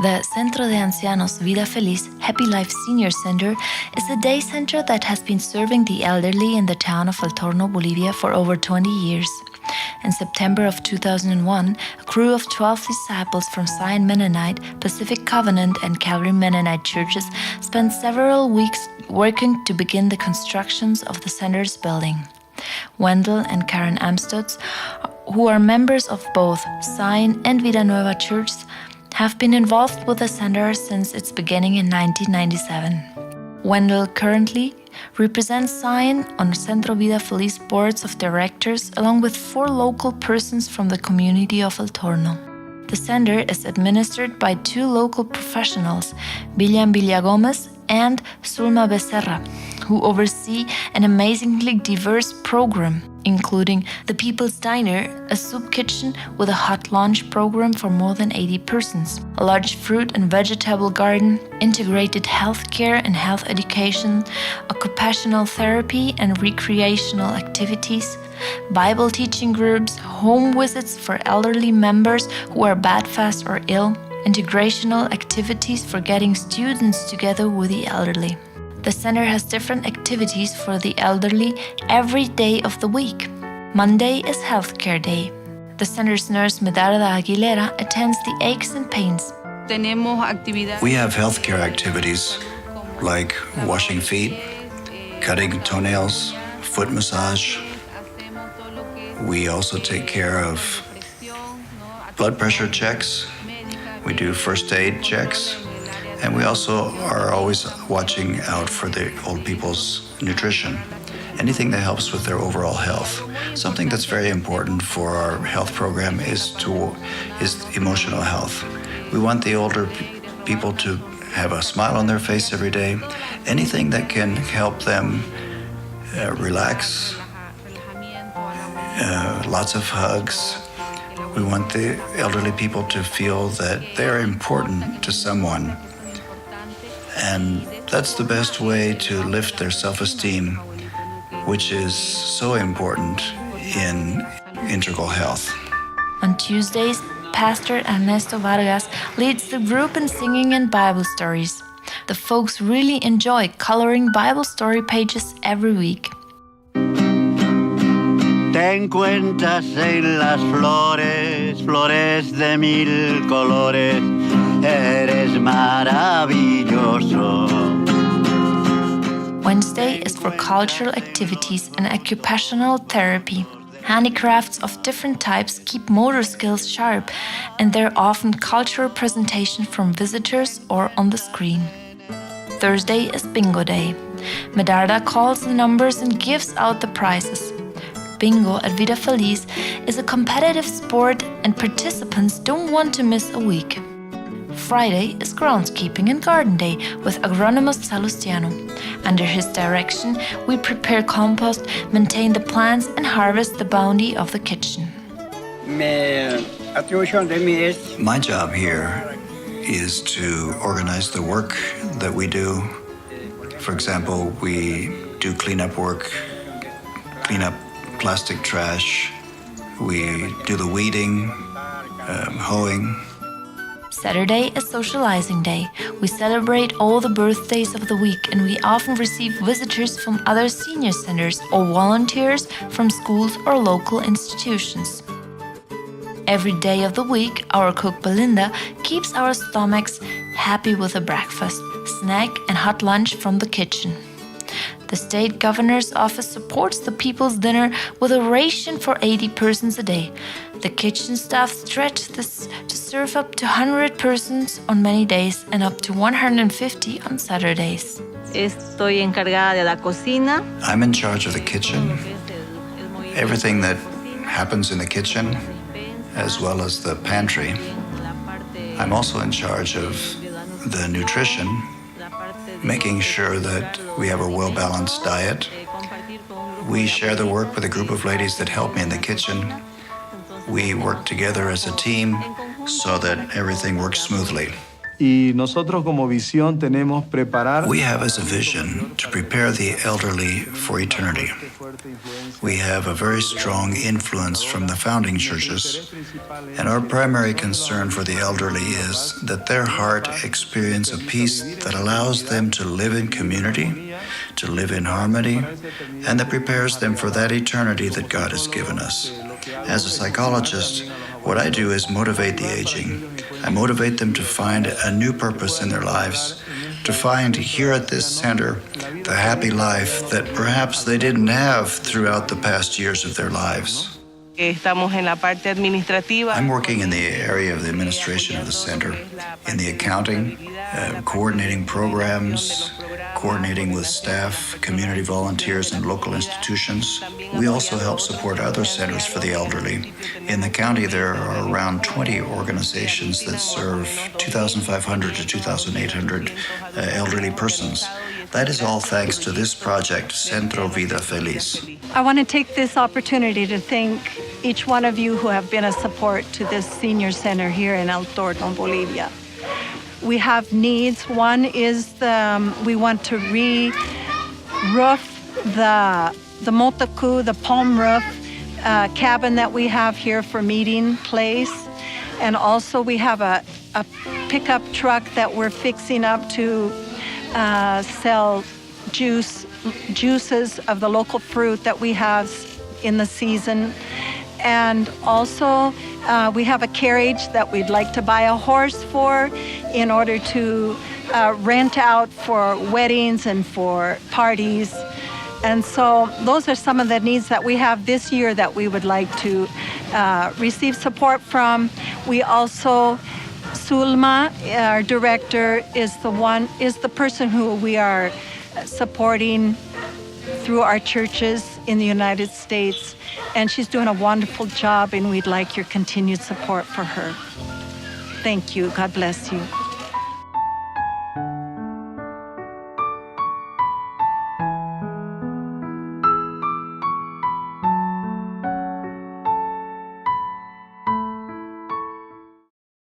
The Centro de Ancianos Vida Feliz Happy Life Senior Center is a day center that has been serving the elderly in the town of El Torno, Bolivia for over 20 years. In September of 2001, a crew of 12 disciples from Zion Mennonite, Pacific Covenant, and Calvary Mennonite churches spent several weeks working to begin the constructions of the center's building. Wendell and Karen Amstutz, who are members of both Zion and Vida Nueva churches, have been involved with the center since its beginning in 1997. Wendell currently represents Zion on Centro Vida Feliz boards of directors along with 4 local persons from the community of El Torno. The center is administered by 2 local professionals, Villan Villagomez and Zulma Becerra, who oversee an amazingly diverse program, including the People's Diner, a soup kitchen with a hot lunch program for more than 80 persons, a large fruit and vegetable garden, integrated healthcare and health education, occupational therapy and recreational activities, Bible teaching groups, home visits for elderly members who are bedfast or ill, integrational activities for getting students together with the elderly. The center has different activities for the elderly every day of the week. Monday is Healthcare Day. The center's nurse Medarda Aguilera attends the aches and pains. We have healthcare activities like washing feet, cutting toenails, foot massage. We also take care of blood pressure checks. We do first aid checks. And we also are always watching out for the old people's nutrition. Anything that helps with their overall health. Something that's very important for our health program is emotional health. We want the older people to have a smile on their face every day. Anything that can help them relax. Lots of hugs. We want the elderly people to feel that they're important to someone. And that's the best way to lift their self-esteem, which is so important in integral health. On Tuesdays, Pastor Ernesto Vargas leads the group in singing and Bible stories. The folks really enjoy coloring Bible story pages every week. Te encuentras en las flores, flores de mil colores, eres maravilloso. Wednesday is for cultural activities and occupational therapy. Handicrafts of different types keep motor skills sharp, and they're often cultural presentation from visitors or on the screen. Thursday is Bingo Day. Medarda calls the numbers and gives out the prizes. Bingo at Vida Feliz is a competitive sport and participants don't want to miss a week. Friday is Groundskeeping and Garden Day with agronomist Salustiano. Under his direction, we prepare compost, maintain the plants, and harvest the bounty of the kitchen. My job here is to organize the work that we do. For example, we do cleanup work, clean up plastic trash. We do the weeding, hoeing. Saturday is Socializing Day. We celebrate all the birthdays of the week, and we often receive visitors from other senior centers or volunteers from schools or local institutions. Every day of the week, our cook Belinda keeps our stomachs happy with a breakfast, snack, and hot lunch from the kitchen. The state governor's office supports the People's Dinner with a ration for 80 persons a day. The kitchen staff stretch this to serve up to 100 persons on many days and up to 150 on Saturdays. Estoy encargada de la cocina. I'm in charge of the kitchen. Everything that happens in the kitchen, as well as the pantry. I'm also in charge of the nutrition, making sure that we have a well-balanced diet. We share the work with a group of ladies that help me in the kitchen. We work together as a team so that everything works smoothly. Y nosotros como visión tenemos preparar. We have as a vision to prepare the elderly for eternity. We have a very strong influence from the founding churches, and our primary concern for the elderly is that their heart experience a peace that allows them to live in community, to live in harmony, and that prepares them for that eternity that God has given us. As a psychologist, what I do is motivate the aging. I motivate them to find a new purpose in their lives, to find here at this center the happy life that perhaps they didn't have throughout the past years of their lives. Estamos en la parte administrativa. I'm working in the area of the administration of the center, in the accounting, coordinating programs, coordinating with staff, community volunteers, and local institutions. We also help support other centers for the elderly. In the county, there are around 20 organizations that serve 2,500 to 2,800 elderly persons. That is all thanks to this project, Centro Vida Feliz. I want to take this opportunity to thank each one of you who have been a support to this senior center here in El Torno, Bolivia. We have needs. One is we want to re-roof the motaku, the palm roof cabin that we have here for meeting place. And also we have a pickup truck that we're fixing up to sell juices of the local fruit that we have in the season. And also we have a carriage that we'd like to buy a horse for in order to rent out for weddings and for parties. And so those are some of the needs that we have this year that we would like to receive support from. We also, Sulma, our director, is the person who we are supporting through our churches in the United States. And she's doing a wonderful job, and we'd like your continued support for her. Thank you. God bless you.